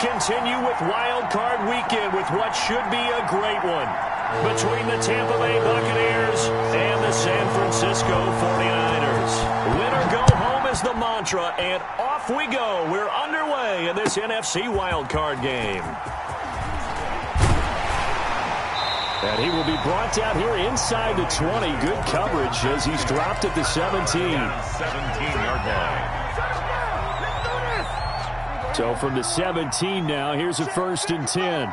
continue with Wild Card Weekend with what should be a great one between the Tampa Bay Buccaneers and the San Francisco 49ers. Win or go home is the mantra, and off we go. We're underway in this NFC Wild Card game. And he will be brought down here inside the 20. Good coverage as he's dropped at the 17. 17-yard line. So from the 17 now, here's a 1st and 10.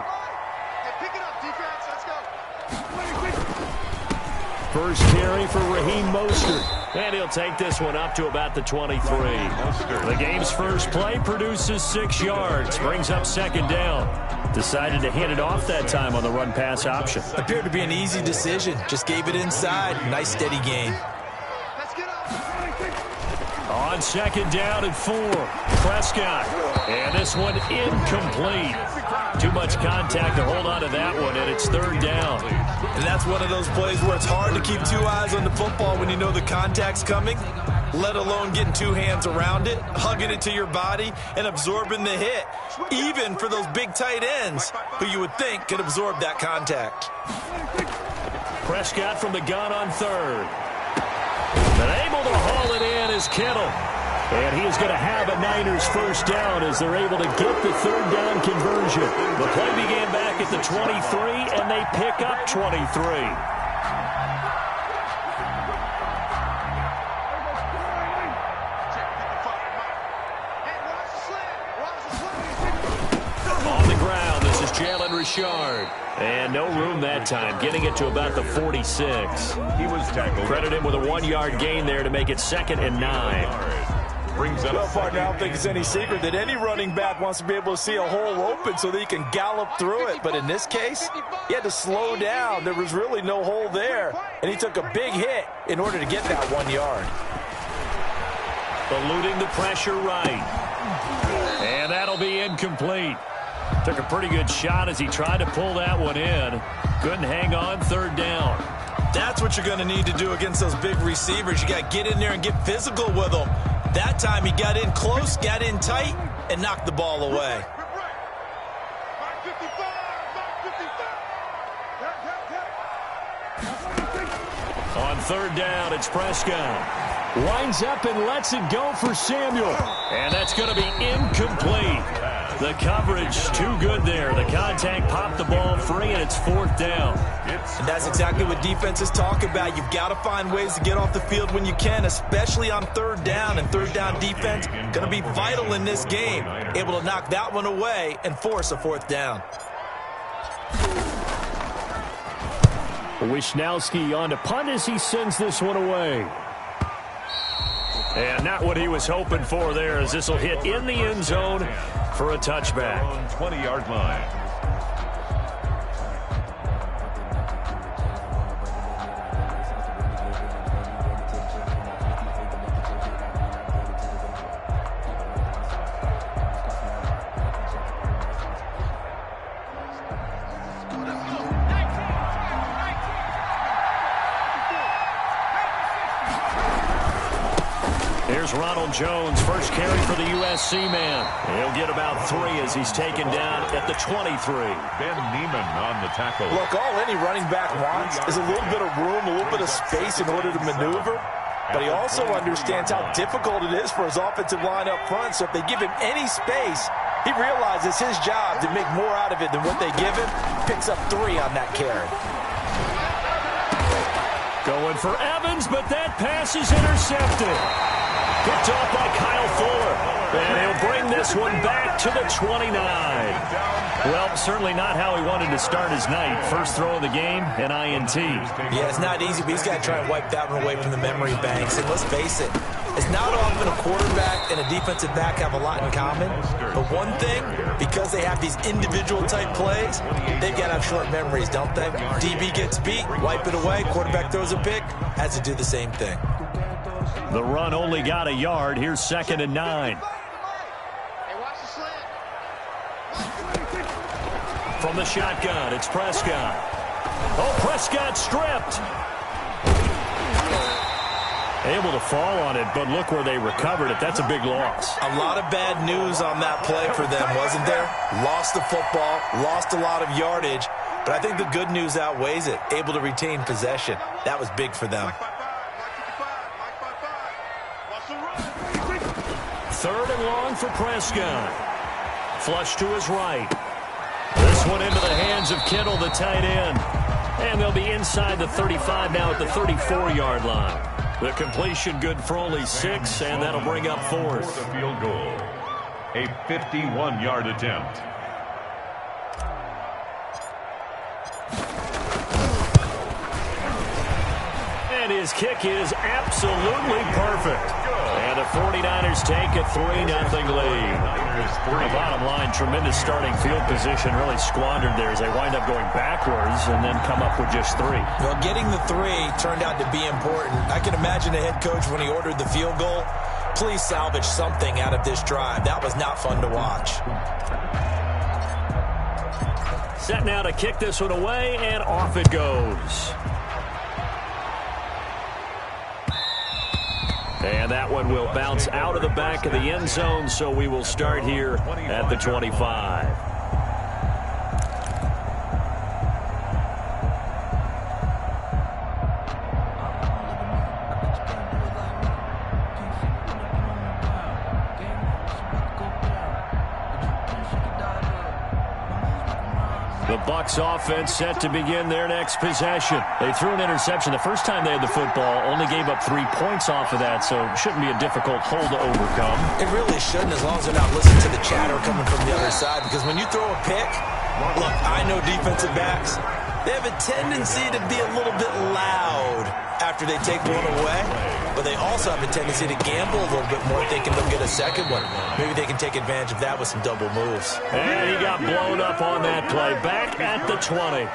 First carry for Raheem Mostert. And he'll take this one up to about the 23. The game's first play produces 6 yards. Brings up 2nd down. Decided to hand it off that time on the run-pass option. Appeared to be an easy decision. Just gave it inside. Nice steady gain. On 2nd down and 4. Prescott. And this one incomplete. Too much contact to hold on to that one, and it's 3rd down. And that's one of those plays where it's hard to keep 2 eyes on the football when you know the contact's coming, let alone getting 2 hands around it, hugging it to your body, and absorbing the hit, even for those big tight ends who you would think could absorb that contact. Prescott from the gun on 3rd. And able to haul it in is Kittle. And he is going to have a Niners first down as they're able to get the 3rd down conversion. The play began back at the 23, and they pick up 23. On the ground, this is Jalen Richard. And no room that time, getting it to about the 46. He was tackled. Credit him with a 1-yard gain there to make it 2nd and 9. Well, partner, I don't think it's any secret that any running back wants to be able to see a hole open so that he can gallop through it. But in this case, he had to slow down. There was really no hole there, and he took a big hit in order to get that 1 yard. Eluding the pressure right. And that'll be incomplete. Took a pretty good shot as he tried to pull that one in. Couldn't hang on 3rd down. That's what you're going to need to do against those big receivers. You got to get in there and get physical with them. That time he got in close, got in tight, and knocked the ball away. On 3rd down, it's Prescott. Winds up and lets it go for Samuel. And that's going to be incomplete. The coverage too good there. The contact popped the ball free, and it's 4th down. And that's exactly what defenses talk about. You've got to find ways to get off the field when you can, especially on 3rd down. And 3rd down defense going to be vital in this game. Able to knock that one away and force a 4th down. Wisnowski on to punt as he sends this one away. And not what he was hoping for there, as this will hit in the end zone for a touchback. 20-yard line. Here's Ronald Jones, first carry for the USC man. He'll get about 3 as he's taken down at the 23. Ben Neiman on the tackle. Look, all any running back wants is a little bit of room, a little bit of space in order to maneuver. But he also understands how difficult it is for his offensive line up front. So if they give him any space, he realizes his job to make more out of it than what they give him. Picks up 3 on that carry. Going for Evans, but that pass is intercepted. Picked off by Kyle Fuller. And he'll bring this one back to the 29. Well, certainly not how he wanted to start his night. First throw of the game, an INT. Yeah, it's not easy, but he's got to try and wipe that one away from the memory banks. And let's face it, it's not often a quarterback and a defensive back have a lot in common. But one thing, because they have these individual type plays, they've got to have short memories, don't they? DB gets beat, wipe it away, quarterback throws a pick, has to do the same thing. The run only got a yard. Here's 2nd and 9. From the shotgun, it's Prescott. Oh, Prescott stripped. Able to fall on it, but look where they recovered it. That's a big loss. A lot of bad news on that play for them, wasn't there? Lost the football, lost a lot of yardage, but I think the good news outweighs it. Able to retain possession. That was big for them. 3rd and long for Prescott. Flush to his right. This one into the hands of Kittle, the tight end. And they'll be inside the 35 now at the 34-yard line. The completion good for only 6, and that'll bring up 4th. For the field goal. A 51-yard attempt. And his kick is absolutely perfect. And the 49ers take a 3-0 lead. The bottom line, tremendous starting field position, really squandered there as they wind up going backwards and then come up with just 3. Well, getting the 3 turned out to be important. I can imagine the head coach when he ordered the field goal. Please salvage something out of this drive. That was not fun to watch. Set now to kick this one away, and off it goes. And that one will bounce out of the back of the end zone, so we will start here at the 25. The Bucs offense set to begin their next possession. They threw an interception the first time they had the football, only gave up 3 points off of that, so it shouldn't be a difficult hole to overcome. It really shouldn't, as long as they're not listening to the chatter coming from the other side, because when you throw a pick, look, I know defensive backs, they have a tendency to be a little bit loud after they take one away, but they also have a tendency to gamble a little bit more thinking they'll get a second one. Maybe they can take advantage of that with some double moves. And he got blown up on that play. Back at the 20.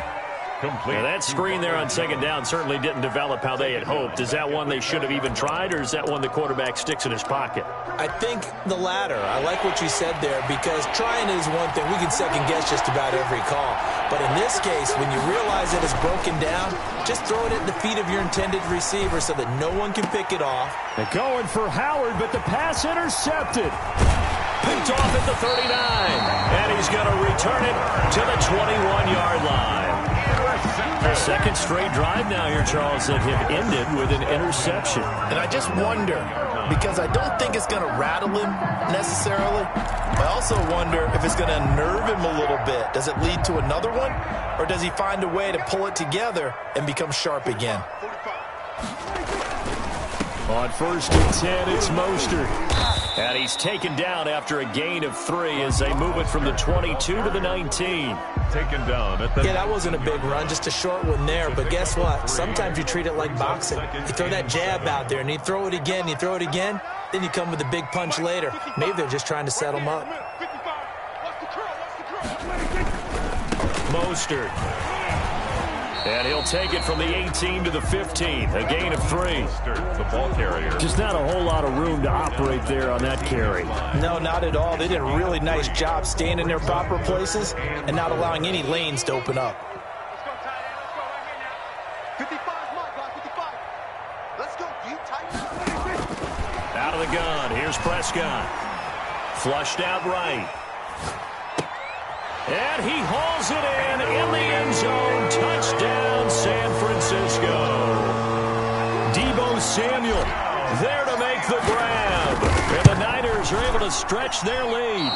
Now that screen there on 2nd down certainly didn't develop how they had hoped. Is that one they should have even tried, or is that one the quarterback sticks in his pocket? I think the latter. I like what you said there, because trying is one thing. We can second guess just about every call. But in this case, when you realize that it's broken down, just throw it at the feet of your intended receiver so that no one can pick it off. They're going for Howard, but the pass intercepted. Picked off at the 39. And he's going to return it to the 21-yard line. The second straight drive now here, Charles, that have ended with an interception. And I just wonder, because I don't think it's going to rattle him necessarily. I also wonder if it's going to unnerve him a little bit. Does it lead to another one? Or does he find a way to pull it together and become sharp again? On 1st and 10, it's Mostert. And he's taken down after a gain of 3 as they move it from the 22 to the 19. Taken down at the... Yeah, that wasn't a big run, just a short one there. But guess what? Sometimes you treat it like boxing. You throw that jab out there, and you throw it again, you throw it again, then you come with a big punch later. Maybe they're just trying to set him up. Mostert. And he'll take it from the 18 to the 15. A gain of 3. The ball carrier. Just not a whole lot of room to operate there on that carry. No, not at all. They did a really nice job staying in their proper places and not allowing any lanes to open up. Out of the gun. Here's Prescott. Flushed out right. And he hauls it in the end zone. Touchdown, San Francisco. Deebo Samuel there to make the grab. And the Niners are able to stretch their lead.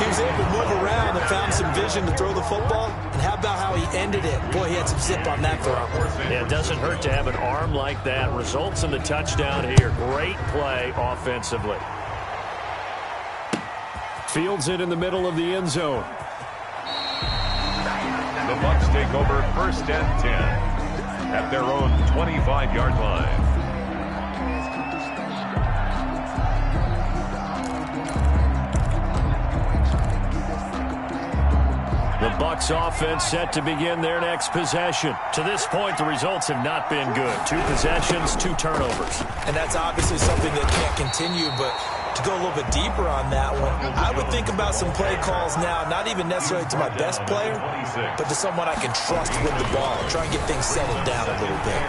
He was able to move around and found some vision to throw the football. And how about how he ended it? Boy, he had some zip on that throw. Yeah, it doesn't hurt to have an arm like that. Results in the touchdown here. Great play offensively. Fields it in the middle of the end zone. The Bucs take over 1st and 10 at their own 25-yard line. The Bucs offense set to begin their next possession. To this point, the results have not been good. 2 possessions, 2 turnovers. And that's obviously something that can't continue, but to go a little bit deeper on that one, I would think about some play calls now, not even necessarily to my best player, but to someone I can trust with the ball. Try and get things settled down a little bit.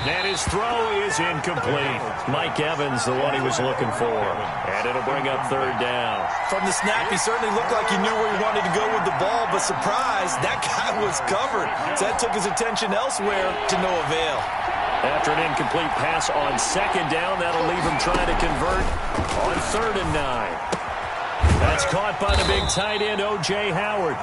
And his throw is incomplete. Mike Evans, the one he was looking for. And it'll bring up third down. From the snap, he certainly looked like he knew where he wanted to go with the ball, but surprise, that guy was covered. So that took his attention elsewhere to no avail. After an incomplete pass on second down, that'll leave him trying to convert on 3rd and 9. That's caught by the big tight end, O.J. Howard.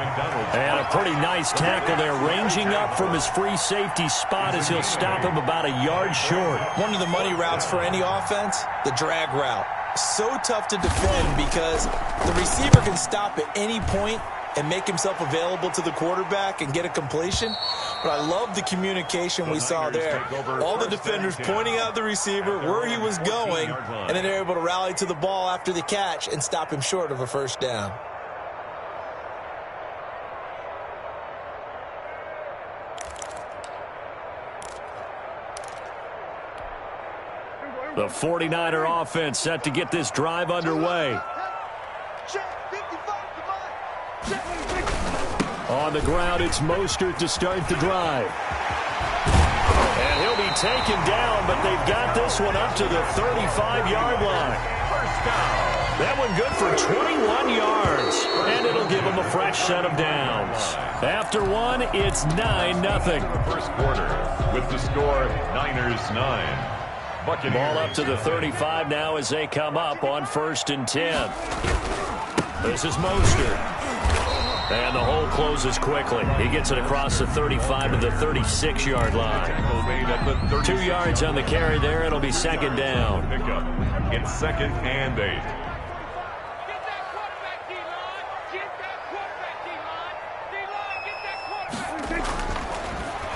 And a pretty nice tackle there, ranging up from his free safety spot as he'll stop him about a yard short. One of the money routes for any offense, the drag route. So tough to defend because the receiver can stop at any point and make himself available to the quarterback and get a completion. But I love the communication we saw there. All the defenders pointing out the receiver, where he was going, and then they're able to rally to the ball after the catch and stop him short of a first down. The 49er offense set to get this drive underway. On the ground, it's Mostert to start the drive. And he'll be taken down, but they've got this one up to the 35-yard line. That one good for 21 yards, and it'll give them a fresh set of downs. After one, it's 9-0. First quarter with the score Niners 9. Buccaneers. Ball up to the 35 now as they come up on 1st and 10. This is Mostert. And the hole closes quickly. He gets it across the 35 to the 36-yard line. 2 yards on the carry there. It'll be 2nd down. It's 2nd and 8.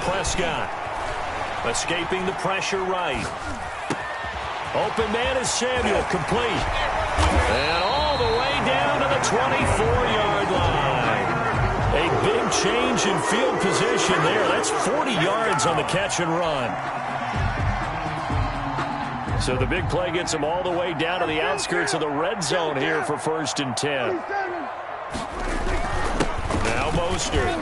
Prescott escaping the pressure right. Open man is Samuel, complete. And all the way down to the 24-yard line. A big change in field position there. That's 40 yards on the catch and run. So the big play gets him all the way down to the outskirts of the red zone here for 1st and 10. Now Mostert.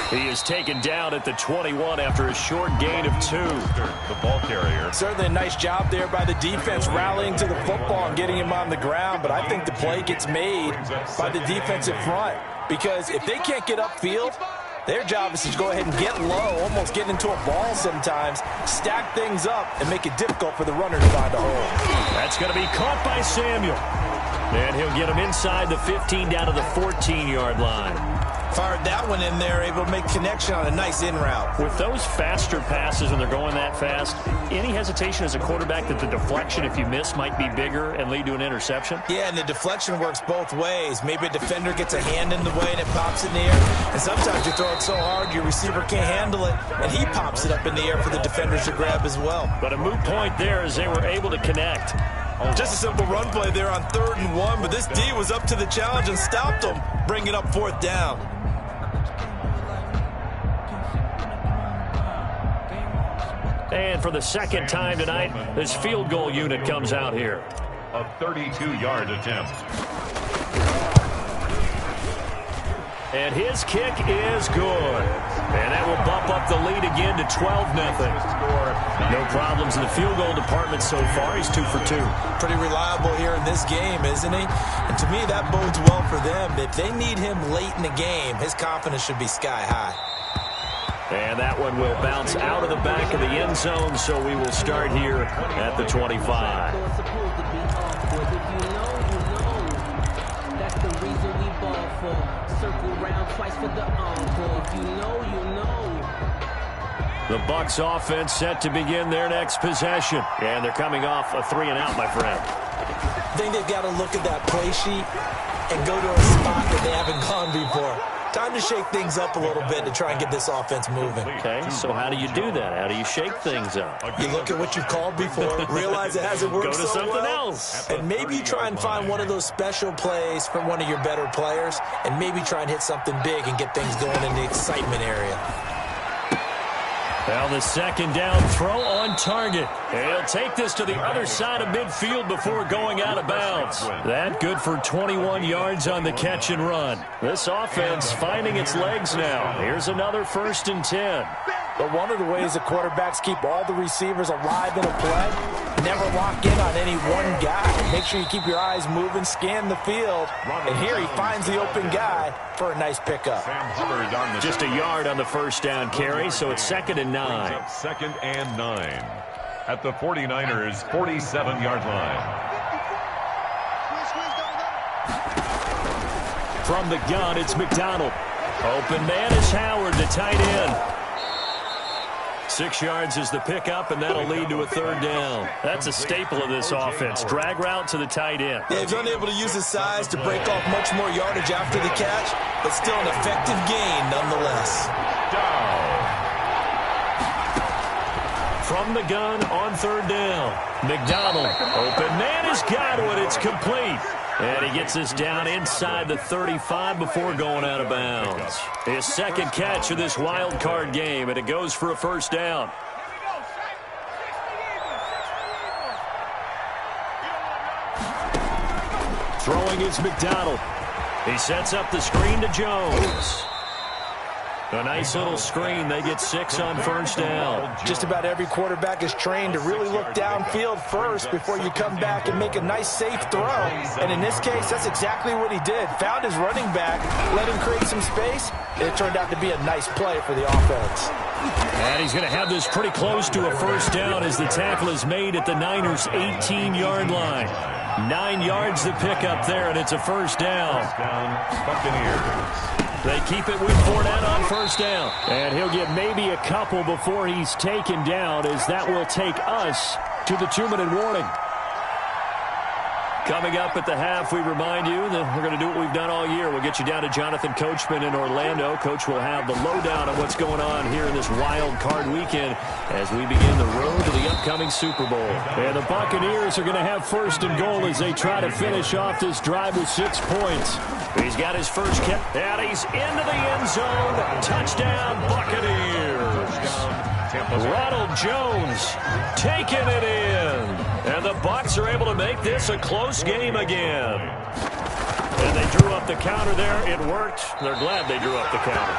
He is taken down at the 21 after a short gain of 2. The ball carrier. Certainly a nice job there by the defense rallying to the football and getting him on the ground, but I think the play gets made by the defensive front because if they can't get upfield, their job is to go ahead and get low, almost get into a ball sometimes, stack things up, and make it difficult for the runner to find a hole. That's going to be caught by Samuel. And he'll get him inside the 15 down to the 14-yard line. Fired that one in there, able to make connection on a nice in route. With those faster passes when they're going that fast, any hesitation as a quarterback that the deflection, if you miss, might be bigger and lead to an interception? Yeah, and the deflection works both ways. Maybe a defender gets a hand in the way and it pops in the air. And sometimes you throw it so hard your receiver can't handle it, and he pops it up in the air for the defenders to grab as well. But a moot point there as they were able to connect. Just a simple run play there on 3rd and 1, but this D was up to the challenge and stopped them, bringing up 4th down. And for the 2nd time tonight, this field goal unit comes out here. A 32-yard attempt. And his kick is good. And that will bump up the lead again to 12-0. No problems in the field goal department so far. He's 2 for 2. Pretty reliable here in this game, isn't he? And to me, that bodes well for them. If they need him late in the game, his confidence should be sky high. And that one will bounce out of the back of the end zone, so we will start here at the 25. That's the reason we ball for. Circle round twice for the encore. If you know, you know. The Bucs offense set to begin their next possession. And they're coming off a 3-and-out, my friend. I think they've got to look at that play sheet and go to a spot that they haven't gone before. Time to shake things up a little bit to try and get this offense moving. Okay, so how do you do that? How do you shake things up? You look at what you've called before, realize it hasn't worked Go to so something well, else. and maybe you try and find one of those special plays from one of your better players, and maybe try and hit something big and get things going in the excitement area. Well, the 2nd down throw on target. And he'll take this to the other side of midfield before going out of bounds. That good for 21 yards on the catch and run. This offense finding its legs now. Here's another 1st and 10. But one of the ways the quarterbacks keep all the receivers alive in a play, never lock in on any one guy. Make sure you keep your eyes moving, scan the field. And here he finds the open guy for a nice pickup. Just a yard on the first down carry, so it's 2nd and 9. 2nd and 9 at the 49ers' 47-yard line. From the gun, it's McDonald. Open man is Howard, the tight end. 6 yards is the pickup, and that'll lead to a 3rd down. That's a staple of this offense. Drag route to the tight end. Yeah, he's unable to use his size to break off much more yardage after the catch, but still an effective gain nonetheless. From the gun on 3rd down. McDonald, open man has got it. It's complete. And he gets us down inside the 35 before going out of bounds. His 2nd catch of this wild card game, and it goes for a 1st down. Throwing is McDonald. He sets up the screen to Jones. A nice little screen. They get 6 on 1st down. Just about every quarterback is trained to really look downfield first before you come back and make a nice, safe throw. And in this case, that's exactly what he did. Found his running back, let him create some space, and it turned out to be a nice play for the offense. And he's going to have this pretty close to a 1st down as the tackle is made at the Niners' 18-yard line. 9 yards to pick up there, and it's a 1st down. Buccaneers. They keep it with Fournette on 1st down. And he'll get maybe a couple before he's taken down, as that will take us to the 2-minute warning. Coming up at the half, we remind you that we're going to do what we've done all year. We'll get you down to Jonathan Coachman in Orlando. Coach will have the lowdown on what's going on here in this wild card weekend as we begin the road to the upcoming Super Bowl. And the Buccaneers are going to have 1st and goal as they try to finish off this drive with 6 points. He's got his first catch, and he's into the end zone. Touchdown, Buccaneers. Ronald Jones taking it in. And the Bucs are able to make this a close game again. And they drew up the counter there. It worked. They're glad they drew up the counter.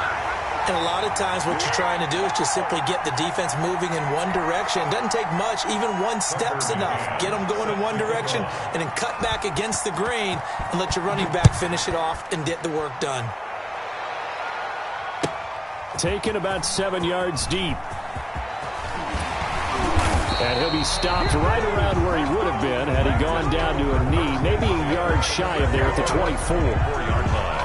And a lot of times what you're trying to do is just simply get the defense moving in one direction. It doesn't take much. Even 1 step's enough. Get them going in one direction and then cut back against the grain and let your running back finish it off and get the work done. Taken about 7 yards deep. And he'll be stopped right around where he would have been had he gone down to a knee, maybe a yard shy of there at the 24-yard line.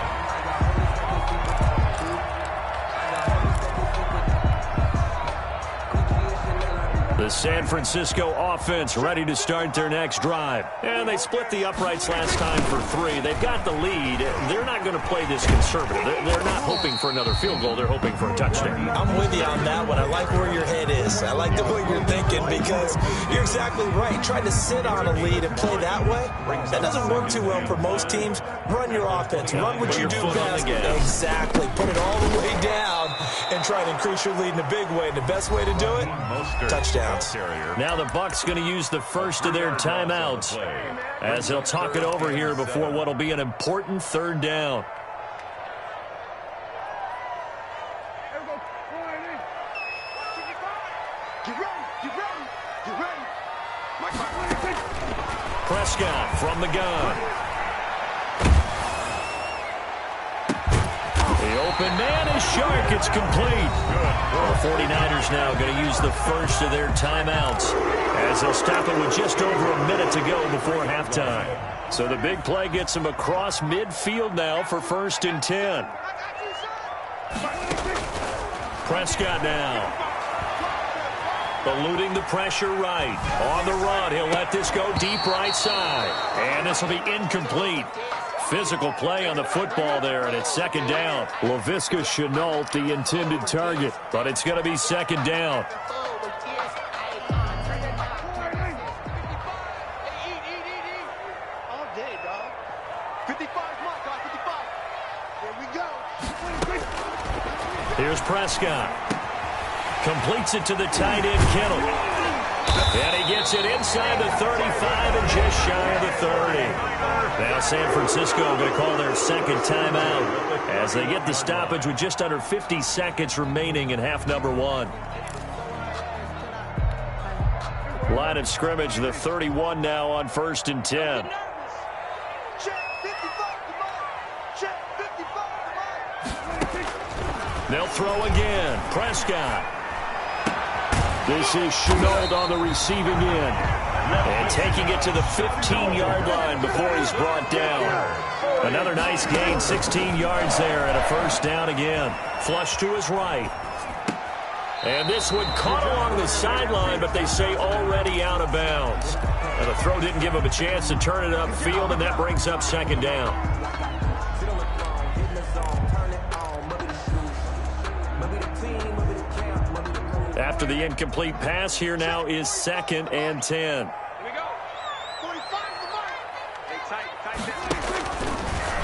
The San Francisco offense ready to start their next drive. And they split the uprights last time for 3. They've got the lead. They're not going to play this conservative. They're not hoping for another field goal. They're hoping for a touchdown. I'm with you on that one. I like where your head is. I like the way you're thinking because you're exactly right. Trying to sit on a lead and play that way, that doesn't work too well for most teams. Run your offense. Run what you do best. Exactly. Put it all the way down and try to increase your lead in a big way. And the best way to do it, touchdown. Now the Bucs going to use the first of their timeouts as they'll talk it over here before what will be an important 3rd down. Prescott from the gun. The open man is Shark. It's complete. The 49ers now going to use the first of their timeouts as they'll stop it with just over a minute to go before halftime. So the big play gets them across midfield now for 1st and 10. Prescott now. Eluding the pressure right. On the run, he'll let this go deep right side. And this will be incomplete. Physical play on the football there, and it's 2nd down. Laviska Shenault, the intended target, but it's going to be 2nd down. All day, dog. 55, dog. 55. There we go. Here's Prescott. Completes it to the tight end, Kittle. And he gets it inside the 35 and just shy of the 30. Now San Francisco going to call their second timeout as they get the stoppage with just under 50 seconds remaining in half number one. Line of scrimmage, the 31 now on 1st and 10. They'll throw again. Prescott. This is Chenault on the receiving end. And taking it to the 15-yard line before he's brought down. Another nice gain, 16 yards there, and a first down again. Flush to his right. And this one caught along the sideline, but they say already out of bounds. And the throw didn't give him a chance to turn it upfield, and that brings up second down. After the incomplete pass, here now is 2nd and 10.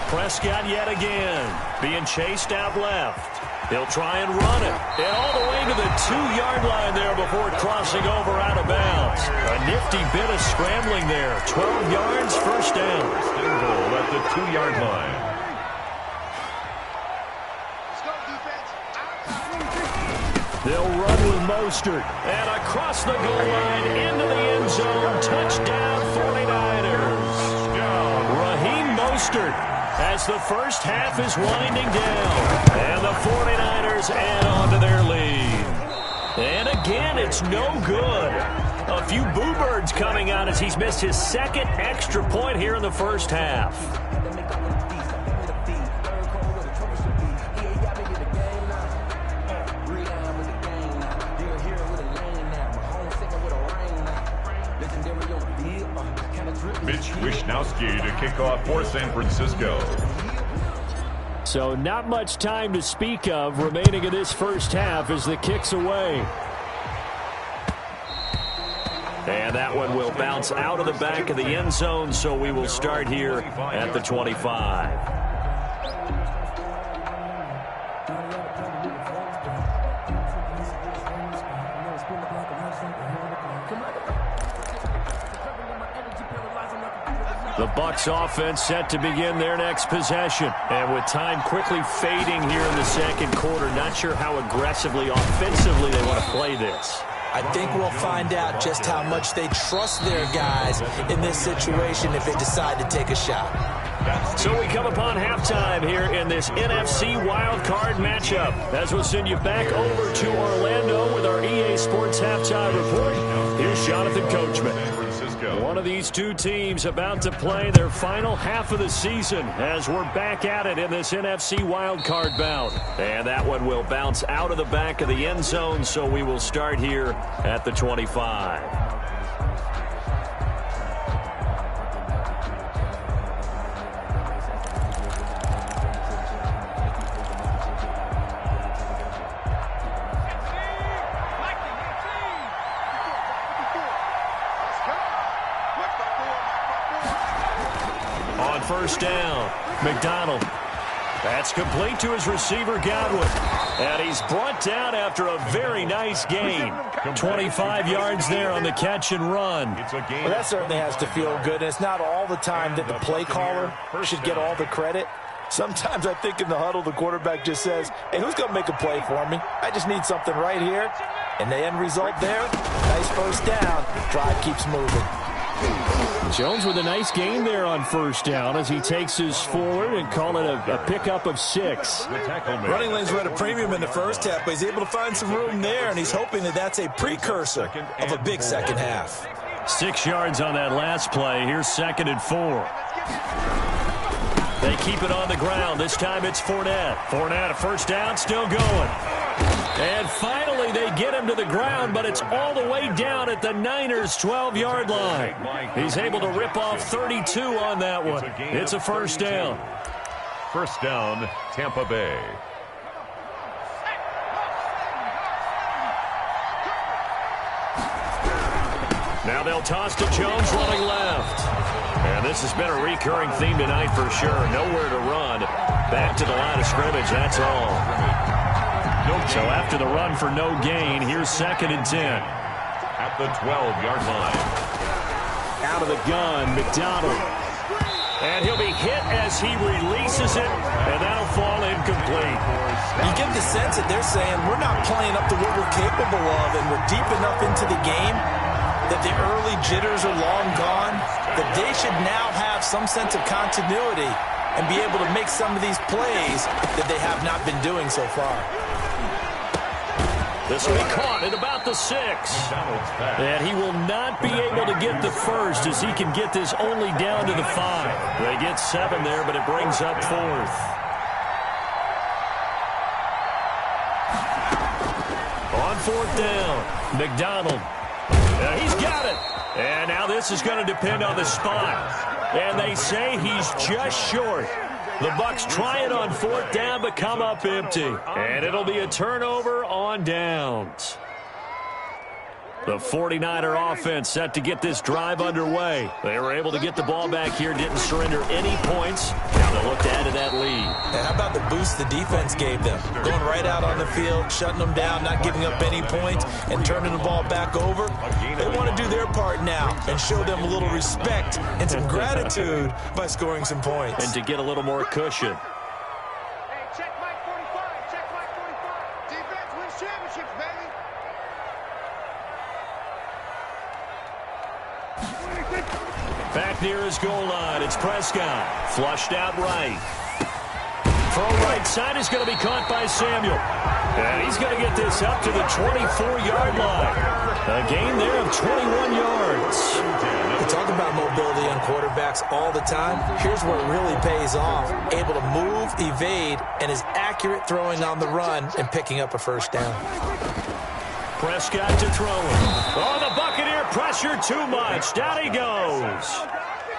Prescott yet again, being chased out left. He'll try and run it. And all the way to the 2-yard line there before crossing over out of bounds. A nifty bit of scrambling there. 12 yards, first down. Goal at the 2-yard line. They'll run with Mostert. And across the goal line into the end zone. Touchdown 49ers. Raheem Mostert as the first half is winding down. And the 49ers add on to their lead. And again, it's no good. A few boo birds coming out as he's missed his second extra point here in the first half. Mitch Wishnowski to kick off for San Francisco. So not much time to speak of remaining in this first half as the kick's away. And that one will bounce out of the back of the end zone, so we will start here at the 25. The Bucs offense set to begin their next possession. And with time quickly fading here in the second quarter, not sure how aggressively, offensively they want to play this. I think we'll find out just how much they trust their guys in this situation if they decide to take a shot. So we come upon halftime here in this NFC wildcard matchup. As we'll send you back over to Orlando with our EA Sports Halftime Report. Here's Jonathan Coachman. One of these two teams about to play their final half of the season as we're back at it in this NFC wildcard bout. And that one will bounce out of the back of the end zone, so we will start here at the 25. First down, McDonald. That's complete to his receiver, Godwin. And he's brought down after a very nice gain. 25 yards there on the catch and run. Well, that certainly has to feel good. And it's not all the time that the play caller should get all the credit. Sometimes I think in the huddle, the quarterback just says, hey, who's going to make a play for me? I just need something right here. And the end result there, nice first down. Drive keeps moving. Jones with a nice gain there on first down as he takes his forward and call it a pickup of 6. Running lanes were at a premium in the first half, but he's able to find some room there, and he's hoping that that's a precursor of a big second half. 6 yards on that last play. Here's 2nd and 4. They keep it on the ground. This time it's Fournette. Fournette, a first down, still going. And finally they get him to the ground, but it's all the way down at the Niners' 12-yard line. He's able to rip off 32 on that one. It's a first down. First down, Tampa Bay. Now they'll toss to Jones running left. And this has been a recurring theme tonight for sure. Nowhere to run. Back to the line of scrimmage, that's all. So after the run for no gain, here's 2nd and 10. At the 12-yard line. Out of the gun, McDonald. And he'll be hit as he releases it, and that'll fall incomplete. You get the sense that they're saying we're not playing up to what we're capable of, and we're deep enough into the game that the early jitters are long gone, that they should now have some sense of continuity and be able to make some of these plays that they have not been doing so far. This will be caught at about the 6. And he will not be able to get the first as he can get this only down to the 5. They get 7 there, but it brings up 4th. On 4th down, McDonald. He's got it. And now this is going to depend on the spot. And they say he's just short. The Bucs try it on 4th down, but come up empty. And it'll be a turnover on downs. The 49er offense set to get this drive underway. They were able to get the ball back here, didn't surrender any points. Now they'll look to add to that lead. And how about the boost the defense gave them? Going right out on the field, shutting them down, not giving up any points, and turning the ball back over. They want to do their part now and show them a little respect and some gratitude by scoring some points. And to get a little more cushion. Hey, check Mike 45. Check Mike 45. Defense wins championships, baby. Back near his goal line, it's Prescott. Flushed out right. Throw right side is going to be caught by Samuel. And he's going to get this up to the 24-yard line. A gain there of 21 yards. We talk about mobility on quarterbacks all the time. Here's where it really pays off. Able to move, evade, and is accurate throwing on the run and picking up a first down. Prescott to throw it. Oh, the Buccaneer pressure too much. Down he goes.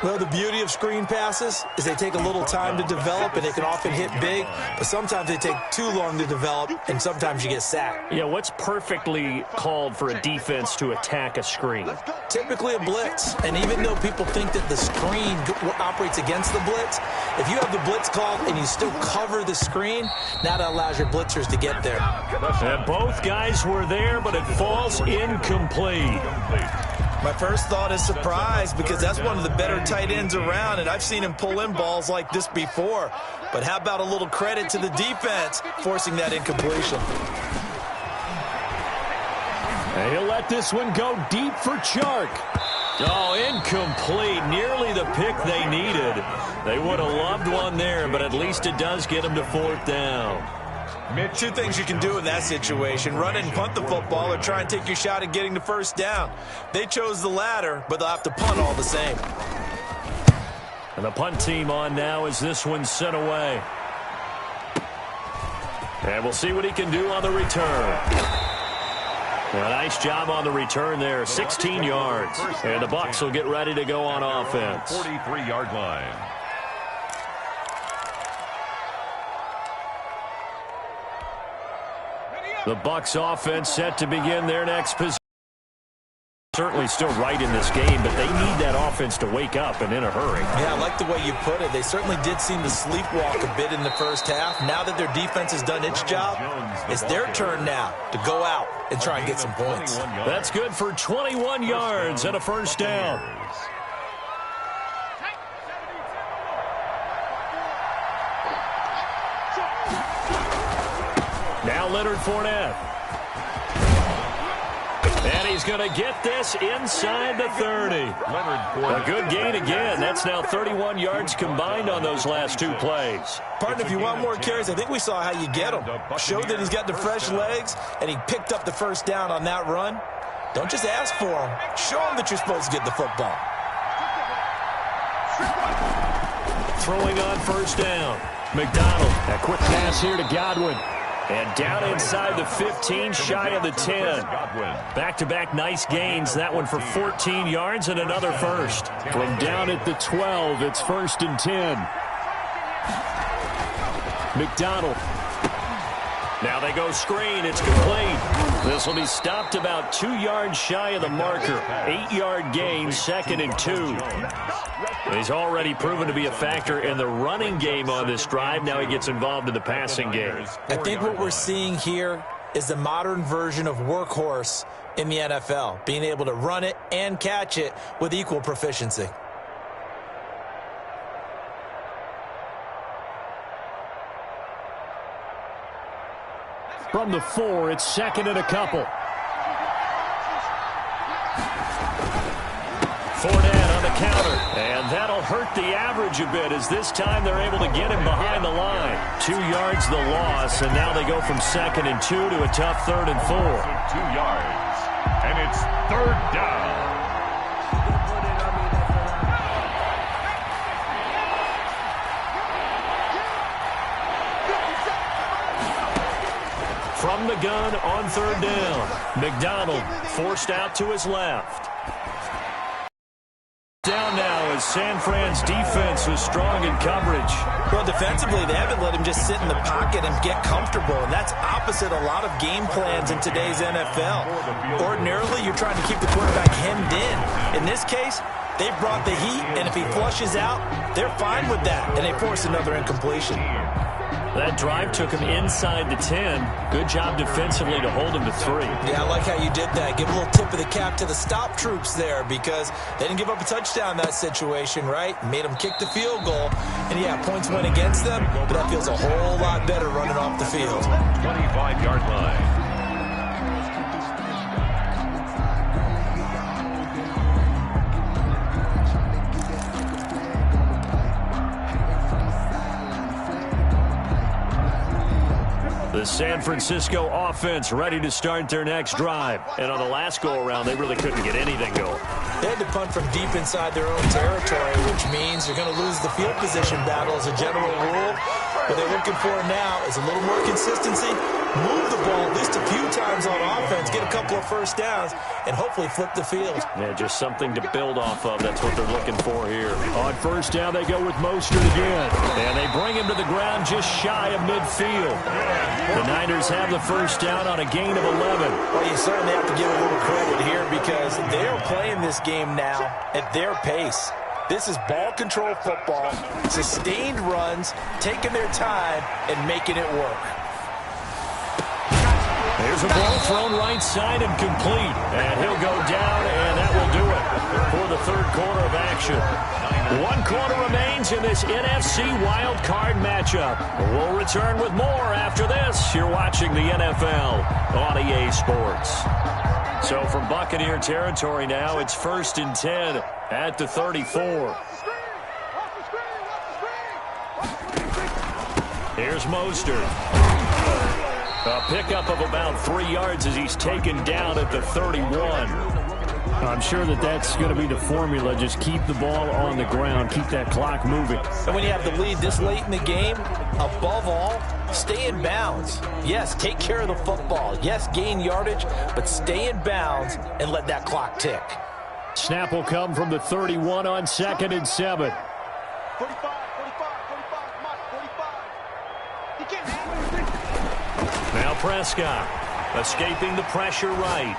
Well, the beauty of screen passes is they take a little time to develop, and they can often hit big, but sometimes they take too long to develop, and sometimes you get sacked. Yeah, what's perfectly called for a defense to attack a screen? Typically a blitz, and even though people think that the screen operates against the blitz, if you have the blitz called and you still cover the screen, now that allows your blitzers to get there. And both guys were there, but it falls incomplete. My first thought is surprise, because that's one of the better tight ends around, and I've seen him pull in balls like this before. But how about a little credit to the defense forcing that incompletion? And he'll let this one go deep for Chark. Oh, incomplete. Nearly the pick they needed. They would have loved one there, but at least it does get them to 4th down. Two things you can do in that situation: run and punt the football, or try and take your shot at getting the first down. They chose the latter, but they'll have to punt all the same. And the punt team on now as this one's sent away. And we'll see what he can do on the return. A nice job on the return there, 16 yards. And the Bucs will get ready to go on offense. 43-yard line. The Bucs offense set to begin their next possession. Certainly still right in this game, but they need that offense to wake up and in a hurry. Yeah, I like the way you put it. They certainly did seem to sleepwalk a bit in the first half. Now that their defense has done its job, it's their turn now to go out and try and get some points. That's good for 21 yards and a first down. Now Leonard Fournette. And he's going to get this inside the 30. A good gain again. That's now 31 yards combined on those last two plays. Partner, if you want more carries, I think we saw how you get him. Showed that he's got the fresh legs, and he picked up the first down on that run. Don't just ask for him. Show him that you're supposed to get the football. Throwing on first down. McDonald. A quick pass here to Godwin. And down inside the 15, shy of the 10. Back-to-back nice gains. That one for 14 yards and another first. From down at the 12, it's 1st and 10. McDonald. Now they go screen. It's complete. This will be stopped about 2 yards shy of the marker. 8-yard gain, 2nd and 2. He's already proven to be a factor in the running game on this drive. Now he gets involved in the passing game. I think what we're seeing here is the modern version of workhorse in the NFL, being able to run it and catch it with equal proficiency. From the 4, it's second and a couple. Fournette on the counter, and that'll hurt the average a bit as this time they're able to get him behind the line. 2 yards the loss, and now they go from 2nd and 2 to a tough 3rd and 4. 2 yards, and it's 3rd down. From the gun on 3rd down, McDonald forced out to his left. Down now as San Fran's defense was strong in coverage. Well, defensively, they haven't let him just sit in the pocket and get comfortable, and that's opposite a lot of game plans in today's NFL. Ordinarily, you're trying to keep the quarterback hemmed in. In this case, they brought the heat, and if he flushes out, they're fine with that, and they force another incompletion. That drive took him inside the 10. Good job defensively to hold him to 3. Yeah, I like how you did that. Give a little tip of the cap to the stop troops there because they didn't give up a touchdown in that situation, right? Made them kick the field goal. And, yeah, points went against them, but that feels a whole lot better running off the field. 25-yard line. The San Francisco offense ready to start their next drive. And on the last go-around, they really couldn't get anything going. They had to punt from deep inside their own territory, which means they're going to lose the field position battle as a general rule. What they're looking for now is a little more consistency, move the ball at least a few times on offense, get a couple of first downs, and hopefully flip the field. Yeah, just something to build off of. That's what they're looking for here. On 1st down, they go with Mostert again. And they bring him to the ground just shy of midfield. The Niners have the 1st down on a gain of 11. Well, you certainly have to give a little credit here because they are playing this game now at their pace. This is ball control football, sustained runs, taking their time, and making it work. There's a ball thrown right side and complete. And he'll go down, and that will do it for the 3rd quarter of action. 1 quarter remains in this NFC Wild Card matchup. We'll return with more after this. You're watching the NFL on EA Sports. So from Buccaneer territory now, it's 1st and 10 at the 34. Here's Mostert. A pickup of about 3 yards as he's taken down at the 31. I'm sure that's going to be the formula. Just keep the ball on the ground. Keep that clock moving. And when you have the lead this late in the game, above all, stay in bounds. Yes, take care of the football. Yes, gain yardage, but stay in bounds and let that clock tick. Snap will come from the 31 on 2nd and 7. 45, 45, 45, Mike, 45. He can't handle it. Now Prescott escaping the pressure right.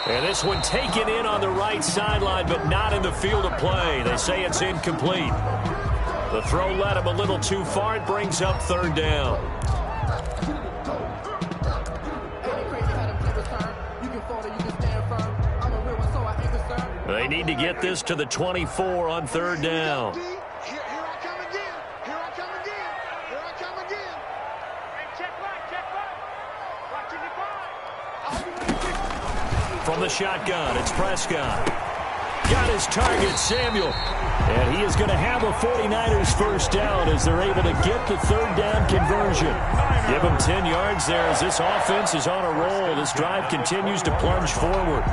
And this one taken in on the right sideline, but not in the field of play. They say it's incomplete. The throw led him a little too far. It brings up 3rd down. They need to get this to the 24 on 3rd down. Here I come again. Here I come again. Here I come again. Hey, check right. Watching the From the shotgun, it's Prescott. Got his target, Samuel. And he is going to have a 49ers 1st down as they're able to get the 3rd down conversion. Give him 10 yards there as this offense is on a roll. This drive continues to plunge forward.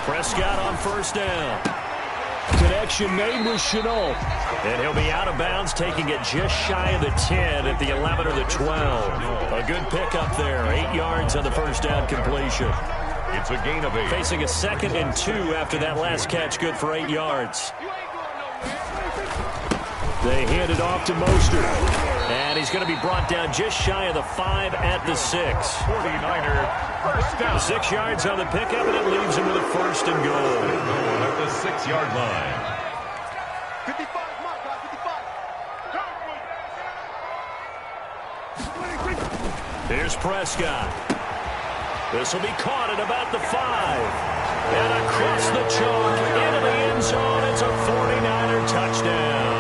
Prescott on 1st down. Connection made with Chenault. And he'll be out of bounds, taking it just shy of the 10 at the 11 or the 12. A good pickup there. 8 yards on the 1st down completion. It's a gain of 8. Facing a 2nd and 2 after that last catch, good for 8 yards. They hand it off to Mostert. And he's going to be brought down just shy of the 5 at the 6. 49er first down. 6 yards on the pickup, and it leaves him with a first and goal. At the 6-yard line. 55, mark, 55. Here's Prescott. This will be caught at about the 5. And across the chalk, into the end zone. It's a 49er touchdown.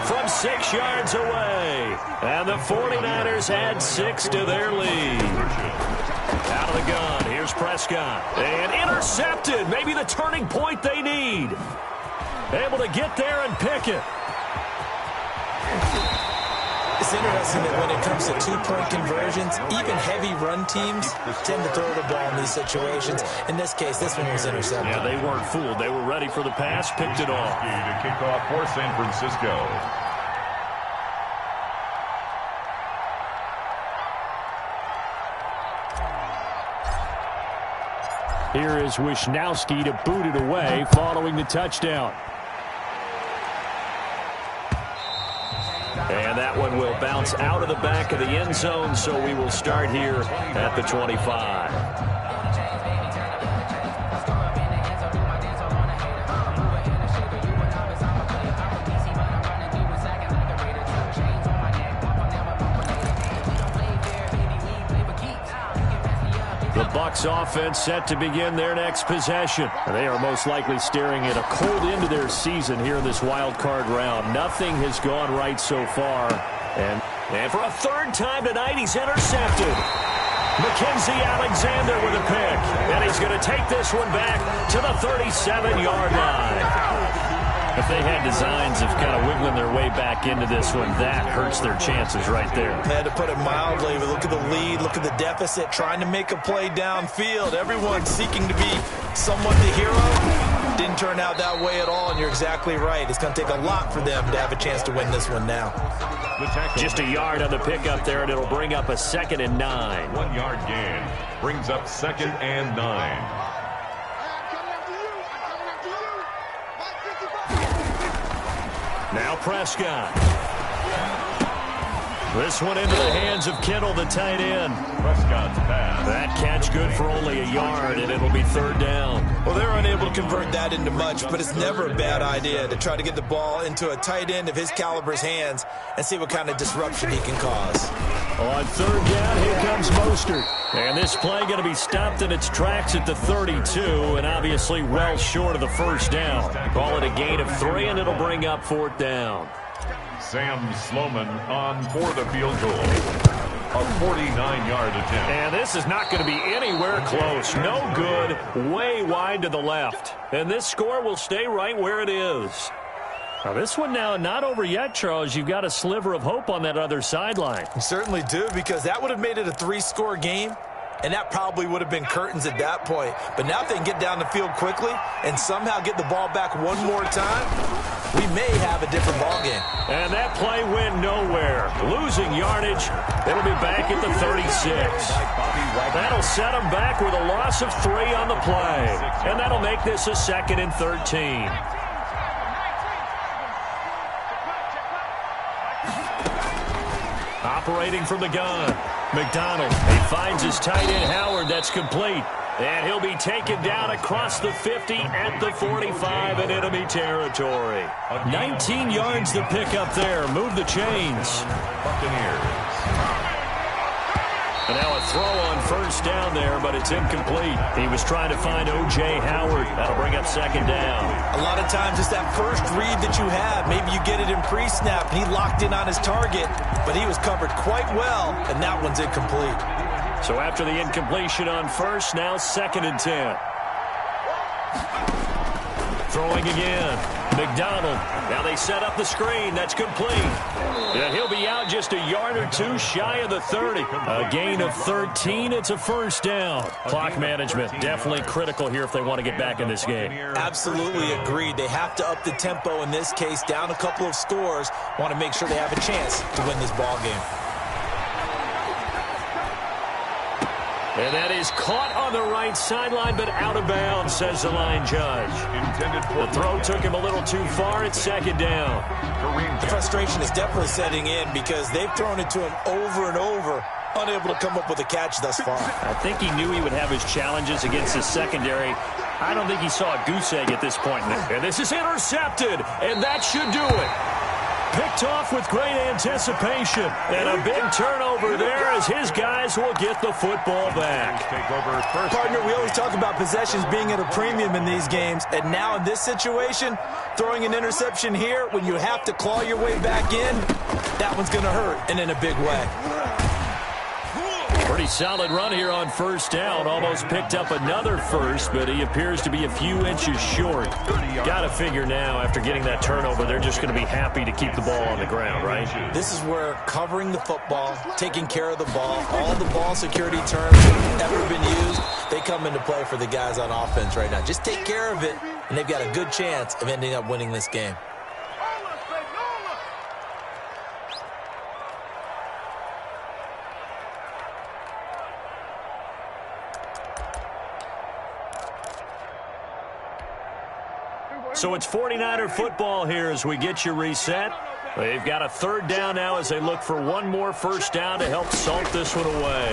From 6 yards away. And the 49ers add 6 to their lead. Out of the gun, here's Prescott. And intercepted. Maybe the turning point they need. Able to get there and pick it. It's interesting that when it comes to two-point conversions, even heavy run teams tend to throw the ball in these situations. In this case, this one was intercepted. Yeah, they weren't fooled. They were ready for the pass, picked it off. To kick off for San Francisco. Here is Wisnowski to boot it away following the touchdown. And that one will bounce out of the back of the end zone, so we will start here at the 25. The Bucs offense set to begin their next possession. They are most likely staring at a cold end to their season here in this wild card round. Nothing has gone right so far. And for a third time tonight, he's intercepted. Mackenzie Alexander with a pick. And he's going to take this one back to the 37-yard line. If they had designs of kind of wiggling their way back into this one, that hurts their chances right there. I had to put it mildly, but look at the lead, look at the deficit, trying to make a play downfield. Everyone seeking to be somewhat the hero. Didn't turn out that way at all, and you're exactly right. It's going to take a lot for them to have a chance to win this one now. Just a yard on the pickup there, and it'll bring up a 2nd and 9. 1 yard gain brings up 2nd and 9. Now Prescott. This one into the hands of Kittle, the tight end. Prescott's pass. That catch good for only a yard, and it'll be 3rd down. Well, they're unable to convert that into much, but it's never a bad idea to try to get the ball into a tight end of his caliber's hands and see what kind of disruption he can cause. On 3rd down, here comes Mostert. And this play going to be stopped in its tracks at the 32, and obviously well short of the 1st down. Call it a gain of 3, and it'll bring up 4th down. Sam Sloman on for the field goal. A 49-yard attempt. And this is not going to be anywhere close. No good. Way wide to the left. And this score will stay right where it is. Now this one now not over yet, Charles. You've got a sliver of hope on that other sideline. You certainly do, because that would have made it a 3-score game, and that probably would have been curtains at that point. But now if they can get down the field quickly and somehow get the ball back one more time, we may have a different ball game. And that play went nowhere. Losing yardage. It'll be back at the 36. That'll set them back with a loss of 3 on the play. And that'll make this a 2nd and 13. Operating from the gun, McDonald. He finds his tight end, Howard. That's complete. And he'll be taken down across the 50 at the 45 in enemy territory. 19 yards to pick up there. Move the chains. Buccaneers. And now a throw on 1st down there, but it's incomplete. He was trying to find O.J. Howard. That'll bring up 2nd down. A lot of times it's that first read that you have. Maybe you get it in pre-snap, and he locked in on his target, but he was covered quite well, and that one's incomplete. So after the incompletion on 1st, now 2nd and 10. Throwing again. McDonald. Now they set up the screen. That's complete. And he'll be out just a yard or 2 shy of the 30. A gain of 13. It's a 1st down. Clock management definitely critical here if they want to get back in this game. Absolutely agreed. They have to up the tempo in this case, down a couple of scores. Want to make sure they have a chance to win this ball game. And that is caught on the right sideline, but out of bounds, says the line judge. The throw took him a little too far. It's second down. The frustration is definitely setting in because they've thrown it to him over and over, unable to come up with a catch thus far. I think he knew he would have his challenges against his secondary. I don't think he saw a goose egg at this point. And this is intercepted, and that should do it. Picked off with great anticipation. And a big turnover there as his guys will get the football back. Partner, we always talk about possessions being at a premium in these games. And now in this situation, throwing an interception here when you have to claw your way back in, that one's going to hurt, and in a big way. Pretty solid run here on first down. Almost picked up another first, but he appears to be a few inches short. Got to figure now, after getting that turnover, they're just going to be happy to keep the ball on the ground, right? This is where covering the football, taking care of the ball, all the ball security terms that have ever been used, they come into play for the guys on offense right now. Just take care of it, and they've got a good chance of ending up winning this game. So it's 49er football here as we get you reset. They've got a third down now as they look for one more first down to help salt this one away.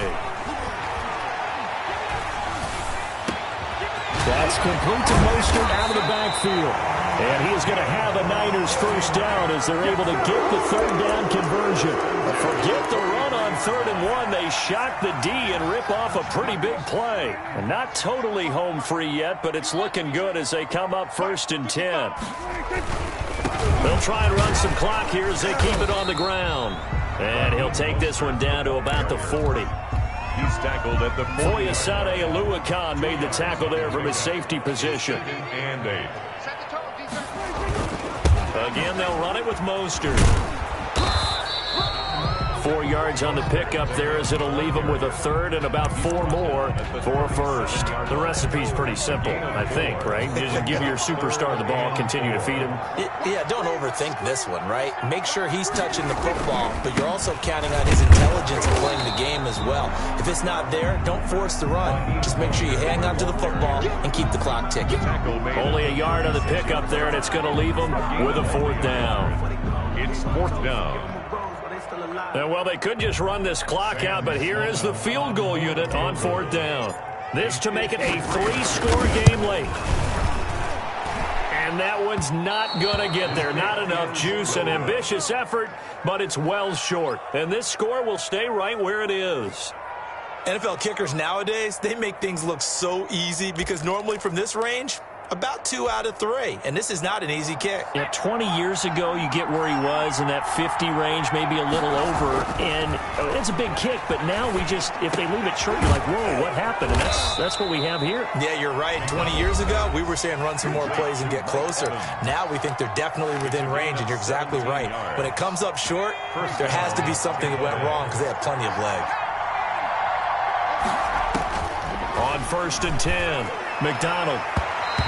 That's complete to Mostert out of the backfield. And he is going to have a Niners first down as they're able to get the third down conversion. Forget the run on 3rd and 1. They shock the D and rip off a pretty big play. And not totally home free yet, but it's looking good as they come up 1st and 10. They'll try and run some clock here as they keep it on the ground. And he'll take this one down to about the 40. He's tackled at the 40. Foyesade Aluakan made the tackle there from his safety position. And 8. Again, they'll run it with Mostert. 4 yards on the pickup there as it'll leave them with a third and about 4 more for a first. The recipe's pretty simple, I think, right? Just give your superstar the ball, continue to feed him. Yeah, don't overthink this one, right? Make sure he's touching the football, but you're also counting on his intelligence in playing the game as well. If it's not there, don't force the run. Just make sure you hang on to the football and keep the clock ticking. Only a yard on the pickup there, and it's going to leave them with a 4th down. It's 4th down. Well, they could just run this clock out, but here is the field goal unit on 4th down. This to make it a 3-score game late. And that one's not going to get there. Not enough juice, an ambitious effort, but it's well short. And this score will stay right where it is. NFL kickers nowadays, they make things look so easy because normally from this range, about 2 out of 3, and this is not an easy kick. Yeah, 20 years ago, you get where he was in that 50 range, maybe a little over, and it's a big kick, but now we just, if they leave it short, you're like, whoa, what happened? And that's what we have here. Yeah, you're right. 20 years ago, we were saying run some more plays and get closer. Now we think they're definitely within range, and you're exactly right. When it comes up short, there has to be something that went wrong because they have plenty of leg. On 1st and 10, McDonald.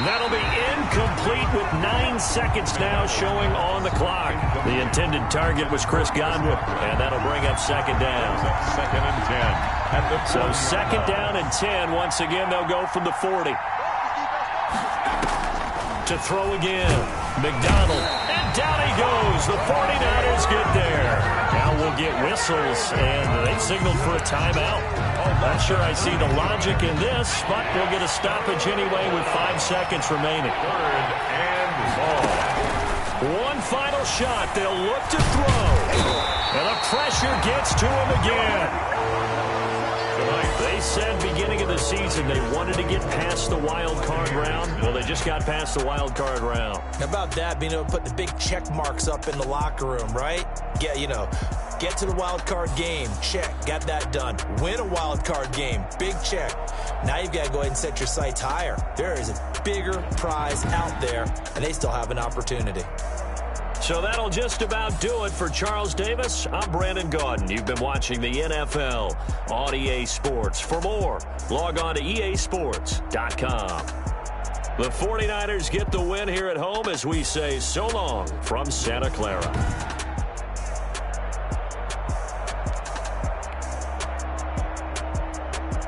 That'll be incomplete with 9 seconds now showing on the clock. The intended target was Chris Godwin, and that'll bring up 2nd down. 2nd and 10. So 2nd down and 10. Once again, they'll go from the 40. To throw again. McDonald. And down he goes. The 49ers get there. Now we'll get whistles, and they've signaled for a timeout. Not sure I see the logic in this, but we'll get a stoppage anyway with 5 seconds remaining. 3rd and ball. One final shot. They'll look to throw. And the pressure gets to him again. They said beginning of the season they wanted to get past the wild card round. Well, they just got past the wild card round. How about that, being able to put the big check marks up in the locker room, right? Yeah, you know, get to the wild card game, check, got that done. Win a wild card game, big check. Now you've got to go ahead and set your sights higher. There is a bigger prize out there, and they still have an opportunity. So that'll just about do it for Charles Davis. I'm Brandon Gaudin. You've been watching the NFL on EA Sports. For more, log on to easports.com. The 49ers get the win here at home as we say so long from Santa Clara.